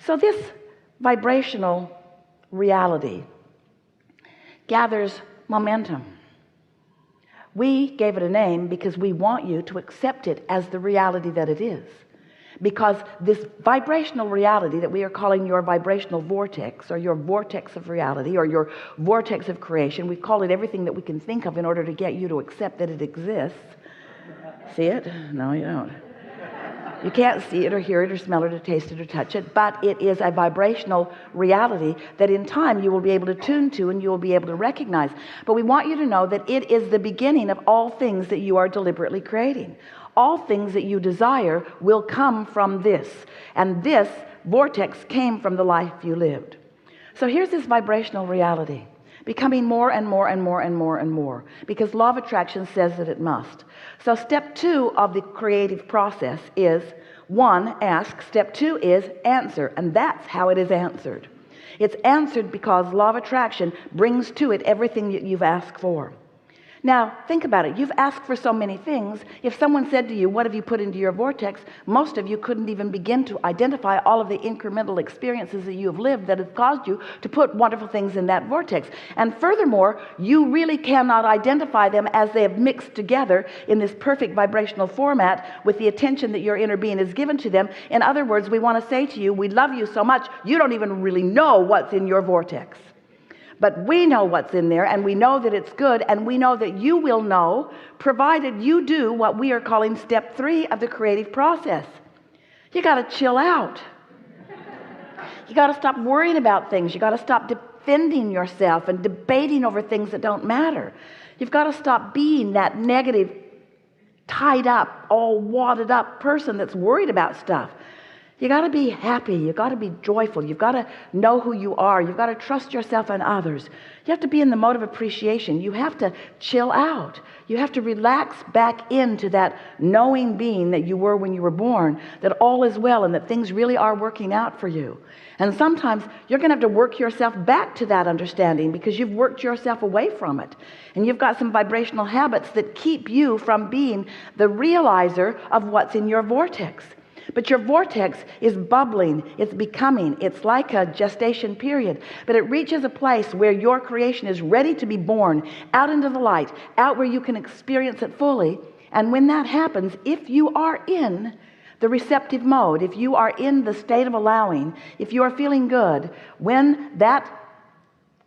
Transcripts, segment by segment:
So this vibrational reality gathers momentum. We gave it a name because we want you to accept it as the reality that it is. Because this vibrational reality that we are calling your vibrational vortex, or your vortex of reality, or your vortex of creation, we call it everything that we can think of in order to get you to accept that it exists. See it? No, you don't. You can't see it or hear it or smell it or taste it or touch it, but it is a vibrational reality that in time you will be able to tune to and you will be able to recognize. But we want you to know that it is the beginning of all things that you are deliberately creating. All things that you desire will come from this, and this vortex came from the life you lived. So here's this vibrational reality becoming more and more and more and more and more, because law of attraction says that it must. So step 2 of the creative process is 1, ask. Step 2 is answer, and that's how it is answered. It's answered because law of attraction brings to it everything that you've asked for. Now, think about it. You've asked for so many things. If someone said to you, what have you put into your vortex? Most of you couldn't even begin to identify all of the incremental experiences that you have lived that have caused you to put wonderful things in that vortex. And furthermore, you really cannot identify them as they have mixed together in this perfect vibrational format with the attention that your inner being has given to them. In other words, we want to say to you, we love you so much, you don't even really know what's in your vortex. But we know what's in there, and we know that it's good, and we know that you will know, provided you do what we are calling step 3 of the creative process. You got to chill out. You got to stop worrying about things. You got to stop defending yourself and debating over things that don't matter. You've got to stop being that negative, tied up, all wadded up person that's worried about stuff. You got to be happy. You got to be joyful. You've got to know who you are. You've got to trust yourself and others. You have to be in the mode of appreciation. You have to chill out. You have to relax back into that knowing being that you were when you were born, that all is well and that things really are working out for you. And sometimes you're going to have to work yourself back to that understanding because you've worked yourself away from it. And you've got some vibrational habits that keep you from being the realizer of what's in your vortex. But your vortex is bubbling, it's becoming, it's like a gestation period. But it reaches a place where your creation is ready to be born out into the light, out where you can experience it fully. And when that happens, if you are in the receptive mode, if you are in the state of allowing, if you are feeling good, when that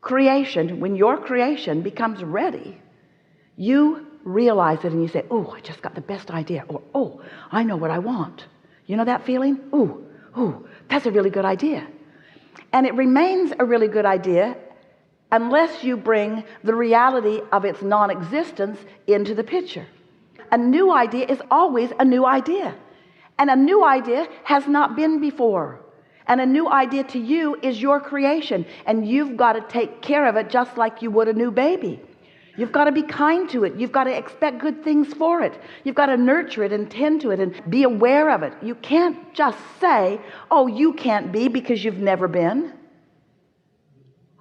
creation, when your creation becomes ready, you realize it and you say, oh, I just got the best idea. Or, oh, I know what I want. You know that feeling? Ooh, that's a really good idea. And it remains a really good idea unless you bring the reality of its non-existence into the picture. A new idea is always a new idea. And a new idea has not been before. And a new idea to you is your creation. And you've got to take care of it just like you would a new baby. You've got to be kind to it. You've got to expect good things for it. You've got to nurture it and tend to it and be aware of it. You can't just say, oh, you can't be because you've never been.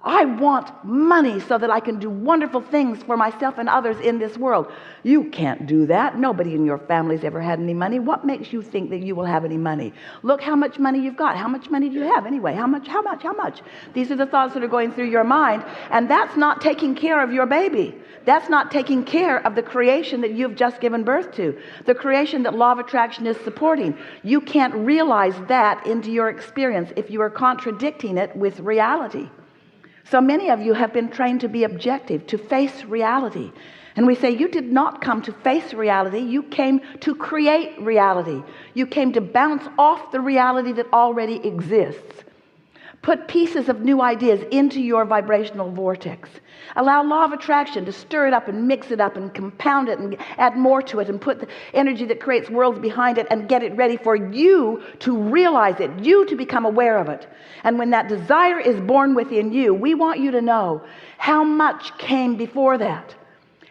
I want money so that I can do wonderful things for myself and others in this world. You can't do that. Nobody in your family's ever had any money. What makes you think that you will have any money? Look how much money you've got. How much money do you have anyway? How much? These are the thoughts that are going through your mind, and that's not taking care of your baby. That's not taking care of the creation that you've just given birth to, the creation that law of attraction is supporting. You can't realize that into your experience if you are contradicting it with reality. So many of you have been trained to be objective, to face reality. And we say, you did not come to face reality. You came to create reality. You came to bounce off the reality that already exists. Put pieces of new ideas into your vibrational vortex. Allow law of attraction to stir it up and mix it up and compound it and add more to it and put the energy that creates worlds behind it and get it ready for you to realize it, you to become aware of it. And when that desire is born within you, we want you to know how much came before that.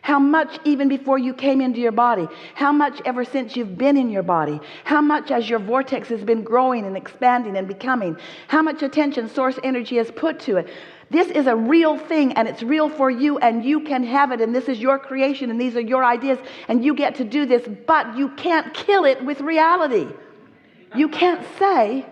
How much even before you came into your body? How much ever since you've been in your body? How much as your vortex has been growing and expanding and becoming? How much attention source energy has put to it? This is a real thing, and it's real for you, and you can have it, and this is your creation, and these are your ideas, and you get to do this, but you can't kill it with reality. You can't say,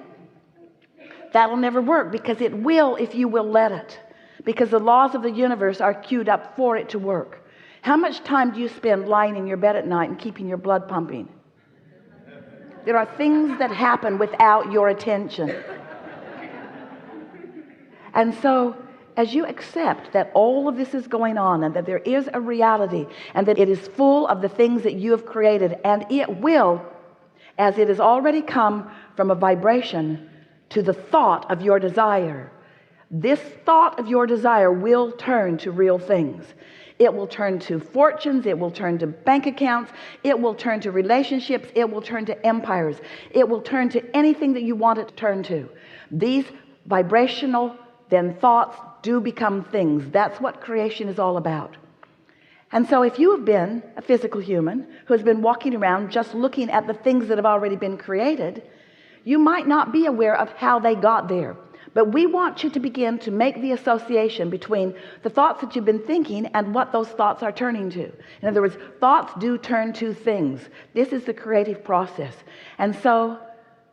That'll never work, because it will if you will let it, because the laws of the universe are queued up for it to work. How much time do you spend lying in your bed at night and keeping your blood pumping? There are things that happen without your attention. And so as you accept that all of this is going on, and that there is a reality, and that it is full of the things that you have created, and it will, as it has already come from a vibration to the thought of your desire, this thought of your desire will turn to real things. It will turn to fortunes, it will turn to bank accounts, it will turn to relationships, it will turn to empires, it will turn to anything that you want it to turn to. These vibrational then thoughts do become things. That's what creation is all about. And so if you have been a physical human who has been walking around just looking at the things that have already been created, you might not be aware of how they got there. But we want you to begin to make the association between the thoughts that you've been thinking and what those thoughts are turning to. In other words, thoughts do turn to things. This is the creative process. And so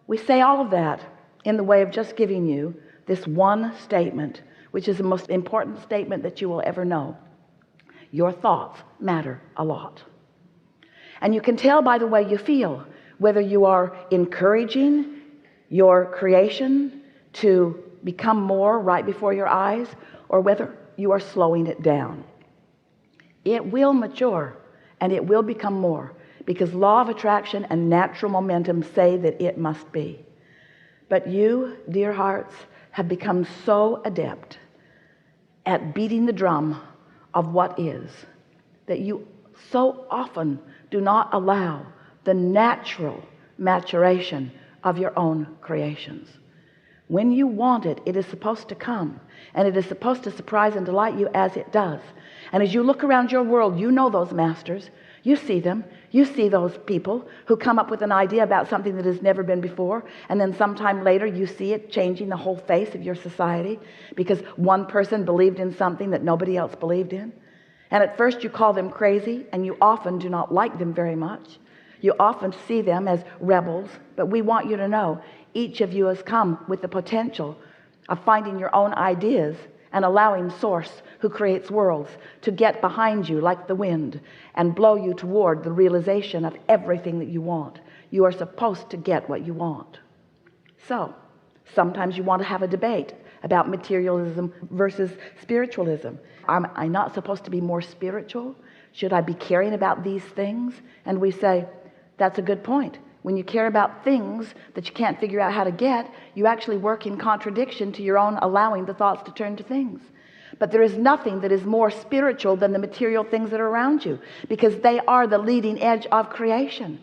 we say all of that in the way of just giving you this one statement, which is the most important statement that you will ever know. Your thoughts matter a lot. And you can tell by the way you feel whether you are encouraging your creation to become more right before your eyes, or whether you are slowing it down. It will mature and it will become more, because law of attraction and natural momentum say that it must be. But you, dear hearts, have become so adept at beating the drum of what is, that you so often do not allow the natural maturation of your own creations. When you want it, it is supposed to come, and it is supposed to surprise and delight you as it does. And as you look around your world, you know those masters. You see them. You see those people who come up with an idea about something that has never been before, and then sometime later you see it changing the whole face of your society because one person believed in something that nobody else believed in. And at first you call them crazy, and you often do not like them very much. You often see them as rebels, but we want you to know each of you has come with the potential of finding your own ideas and allowing Source, who creates worlds, to get behind you like the wind and blow you toward the realization of everything that you want. You are supposed to get what you want. So sometimes you want to have a debate about materialism versus spiritualism. Am I not supposed to be more spiritual? Should I be caring about these things? And we say, that's a good point. When you care about things that you can't figure out how to get, you actually work in contradiction to your own allowing the thoughts to turn to things. But there is nothing that is more spiritual than the material things that are around you, because they are the leading edge of creation.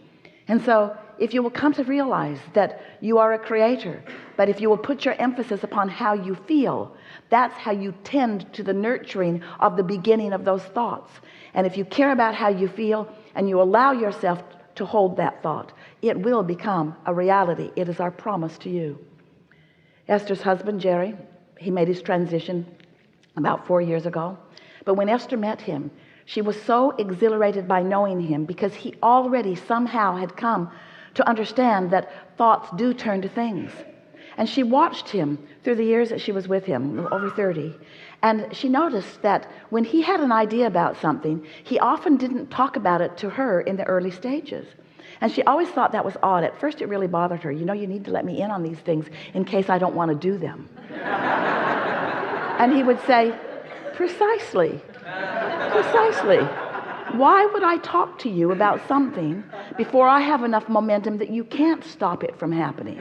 And so if you will come to realize that you are a creator, but if you will put your emphasis upon how you feel, that's how you tend to the nurturing of the beginning of those thoughts. And if you care about how you feel and you allow yourself to hold that thought, it will become a reality. It is our promise to you. Esther's husband, Jerry, he made his transition about 4 years ago. But when Esther met him, she was so exhilarated by knowing him, because he already somehow had come to understand that thoughts do turn to things. And she watched him through the years that she was with him, over 30. And she noticed that when he had an idea about something, he often didn't talk about it to her in the early stages. And she always thought that was odd. At first it really bothered her. You know, you need to let me in on these things in case I don't want to do them. And he would say, precisely. Why would I talk to you about something before I have enough momentum that you can't stop it from happening?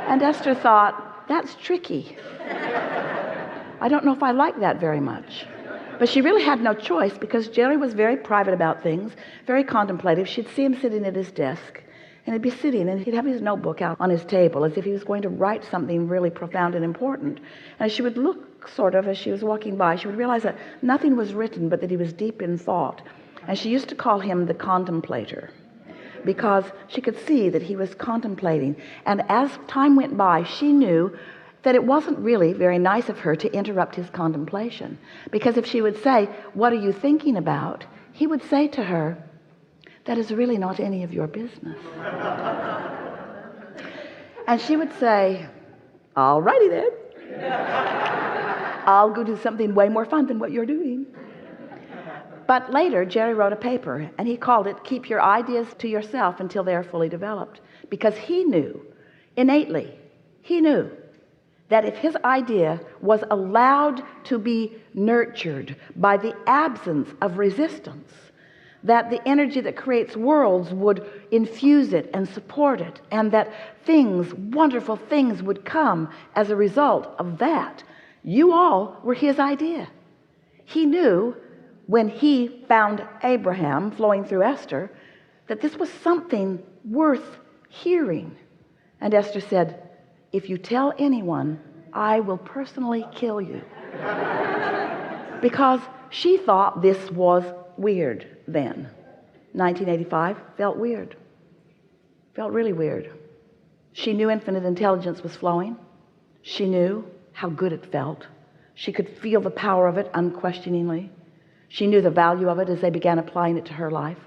And Esther thought, that's tricky. I don't know if I like that very much. But she really had no choice, because Jerry was very private about things, very contemplative. She'd see him sitting at his desk, and he'd be sitting, and he'd have his notebook out on his table as if he was going to write something really profound and important. And she would look sort of as she was walking by, she would realize that nothing was written, but that he was deep in thought. And she used to call him the contemplator, because she could see that he was contemplating. And as time went by, she knew that it wasn't really very nice of her to interrupt his contemplation, because if she would say, what are you thinking about? He would say to her, that is really not any of your business. And she would say, all righty then. I'll go do something way more fun than what you're doing. But later, Jerry wrote a paper, and he called it, Keep Your Ideas to Yourself Until They Are Fully Developed. Because he knew, innately, he knew that if his idea was allowed to be nurtured by the absence of resistance, that the energy that creates worlds would infuse it and support it, and that things, wonderful things, would come as a result of that. You all were his idea. He knew when he found Abraham flowing through Esther that this was something worth hearing. And Esther said, if you tell anyone, I will personally kill you. Because she thought this was weird then. 1985 felt weird. Felt really weird. She knew infinite intelligence was flowing. She knew how good it felt. She could feel the power of it unquestioningly. She knew the value of it as they began applying it to her life.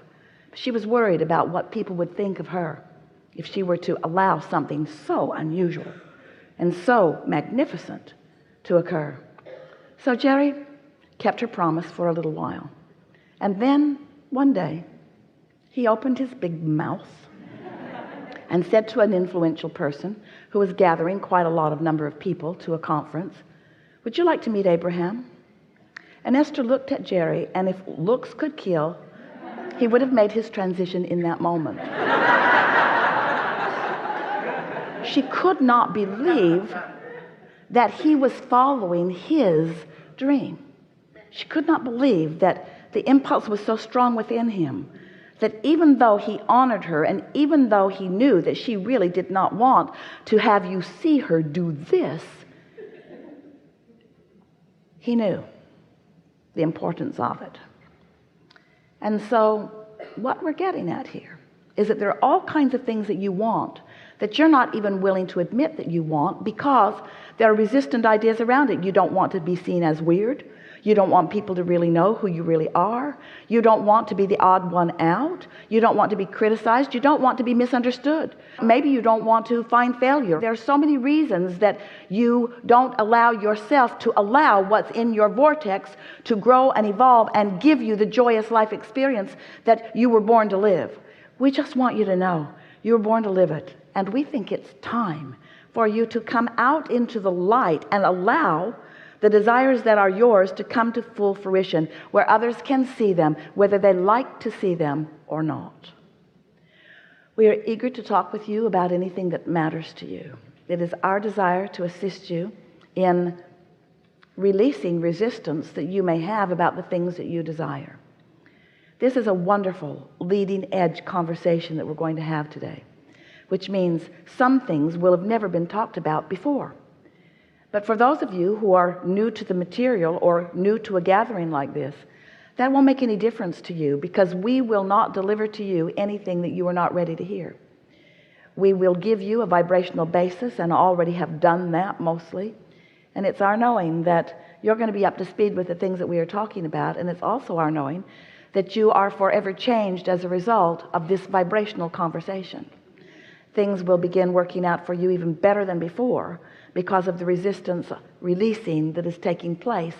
She was worried about what people would think of her if she were to allow something so unusual and so magnificent to occur. So Jerry kept her promise for a little while. And then one day, he opened his big mouth and said to an influential person who was gathering quite a lot of number of people to a conference, would you like to meet Abraham? And Esther looked at Jerry, and if looks could kill, he would have made his transition in that moment. She could not believe that he was following his dream. She could not believe that the impulse was so strong within him that even though he honored her, and even though he knew that she really did not want to have you see her do this, he knew the importance of it. And so what we're getting at here is that there are all kinds of things that you want that you're not even willing to admit that you want because there are resistant ideas around it. You don't want to be seen as weird. You don't want people to really know who you really are. You don't want to be the odd one out. You don't want to be criticized. You don't want to be misunderstood. Maybe you don't want to find failure. There are so many reasons that you don't allow yourself to allow what's in your vortex to grow and evolve and give you the joyous life experience that you were born to live. We just want you to know you were born to live it. And we think it's time for you to come out into the light and allow the desires that are yours to come to full fruition, where others can see them, whether they like to see them or not. We are eager to talk with you about anything that matters to you. It is our desire to assist you in releasing resistance that you may have about the things that you desire. This is a wonderful leading edge conversation that we're going to have today, which means some things will have never been talked about before. But for those of you who are new to the material or new to a gathering like this, that won't make any difference to you, because we will not deliver to you anything that you are not ready to hear. We will give you a vibrational basis, and already have done that mostly. And it's our knowing that you're going to be up to speed with the things that we are talking about. And it's also our knowing that you are forever changed as a result of this vibrational conversation. Things will begin working out for you even better than before, because of the resistance releasing that is taking place